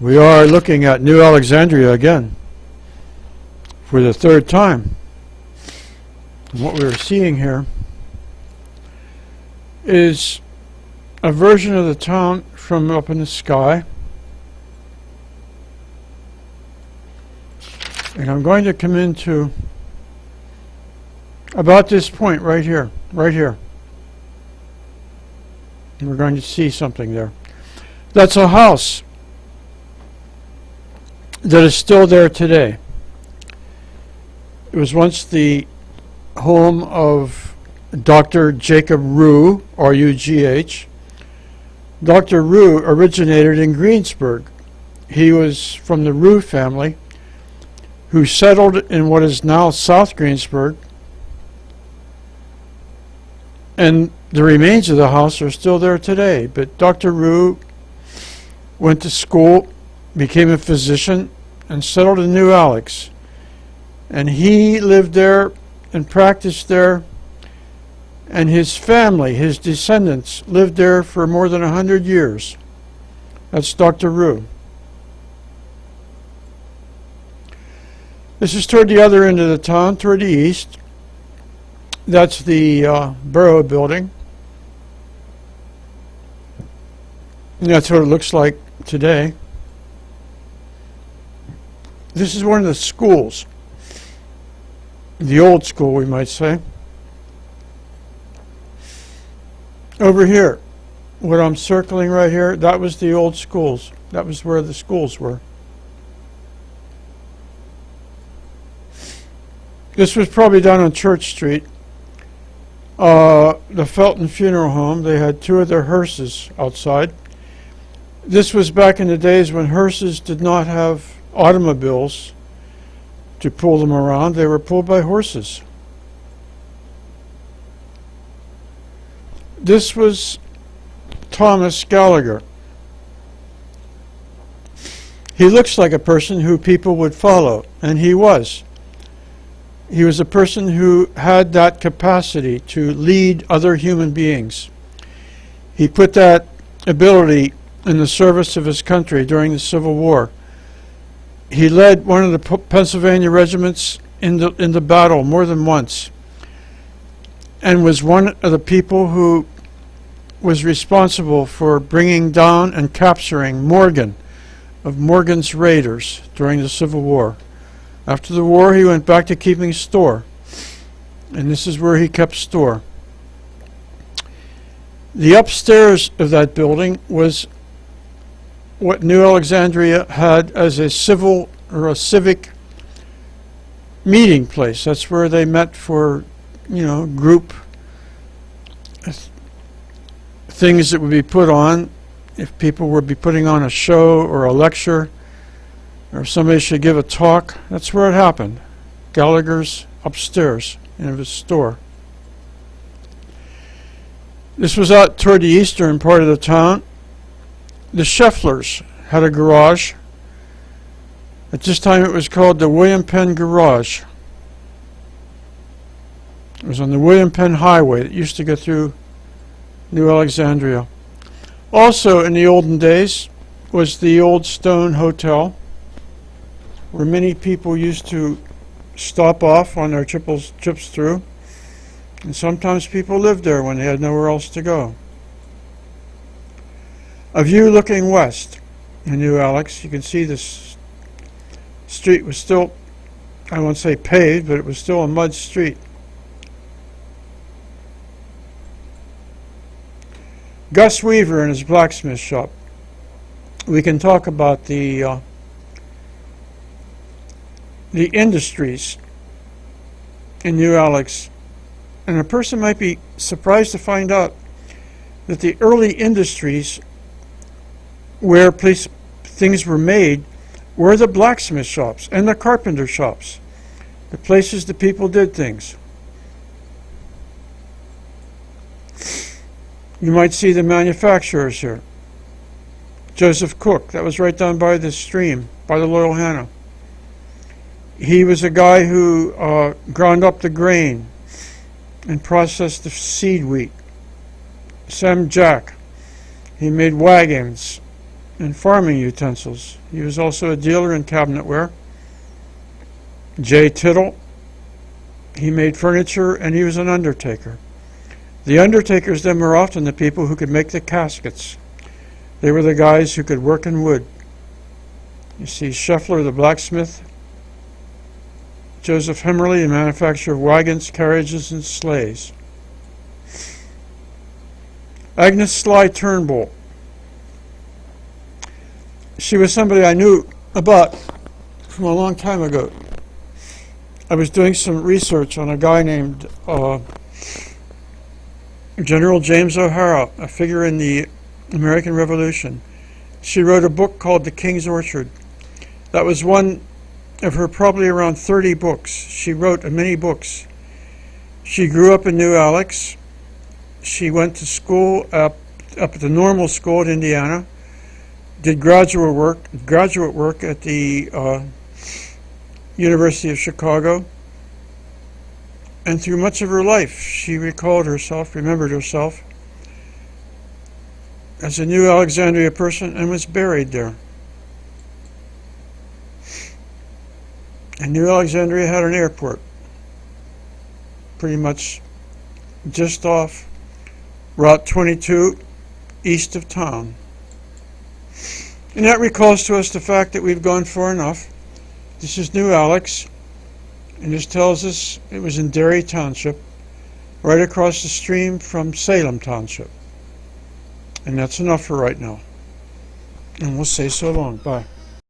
We are looking at New Alexandria again for the third time. And what we're seeing here is a version of the town from up in the sky. And I'm going to come into about this point right here, And we're going to see something there. That's a house that is still there today. It was once the home of Dr. Jacob Rugh, R-U-G-H. Dr. Rugh originated in Greensburg. He was from the Rugh family who settled in what is now South Greensburg, and the remains of the house are still there today. But Dr. Rugh went to school, became a physician, and settled in New Alex. And he lived there and practiced there, and his family, his descendants, lived there for more than 100 years. That's Dr. Rugh. This is toward the other end of the town, toward the east. That's the borough building. And that's what it looks like today. This is one of the schools. The old school, we might say. Over here, what I'm circling right here, that was the old schools. That was where the schools were. This was probably down on Church Street. The Felton Funeral Home, they had two of their hearses outside. This was back in the days when hearses did not have automobiles to pull them around. They were pulled by horses. This was Thomas Gallagher. He looks like a person who people would follow, and he was. He was a person who had that capacity to lead other human beings. He put that ability in the service of his country during the Civil War. He led one of the Pennsylvania regiments in the battle more than once, and was one of the people who was responsible for bringing down and capturing Morgan of Morgan's raiders during the Civil War. After the war, he went back to keeping store, and this is where he kept store. The upstairs of that building was what New Alexandria had as a civil or a civic meeting place. That's where they met for, group things that would be put on. If people would be putting on a show or a lecture, or somebody should give a talk, that's where it happened. Gallagher's upstairs in his store. This was out toward the eastern part of the town. The Schefflers had a garage. At this time it was called the William Penn Garage. It was on the William Penn Highway that used to go through New Alexandria. Also in the olden days was the Old Stone Hotel, where many people used to stop off on their trips through. And sometimes people lived there when they had nowhere else to go. A view looking west in New Alex. You can see this street was still, I won't say paved, but it was still a mud street. Gus Weaver and his blacksmith shop. We can talk about the industries in New Alex, and a person might be surprised to find out that the early industries where things were made were the blacksmith shops and the carpenter shops, the places the people did things. You might see the manufacturers here. Joseph Cook, that was right down by the stream, by the Loyal Hannah. He was a guy who ground up the grain and processed the seed wheat. Sam Jack, he made wagons and farming utensils. He was also a dealer in cabinetware. J. Tittle, he made furniture, and he was an undertaker. The undertakers then were often the people who could make the caskets. They were the guys who could work in wood. You see Scheffler, the blacksmith. Joseph Hemmerly, the manufacturer of wagons, carriages, and sleighs. Agnes Sly Turnbull. She was somebody I knew about from a long time ago. I was doing some research on a guy named General James O'Hara, a figure in the American Revolution. She wrote a book called The King's Orchard. That was one of her probably around 30 books. She wrote many books. She grew up in New Alex. She went to school up at the normal school in Indiana, did graduate work at the University of Chicago, and through much of her life she remembered herself as a New Alexandria person and was buried there. And New Alexandria had an airport, pretty much just off Route 22 east of town. And that recalls to us the fact that we've gone far enough. This is New Alex, and this tells us it was in Derry Township, right across the stream from Salem Township. And that's enough for right now. And we'll say so long. Bye.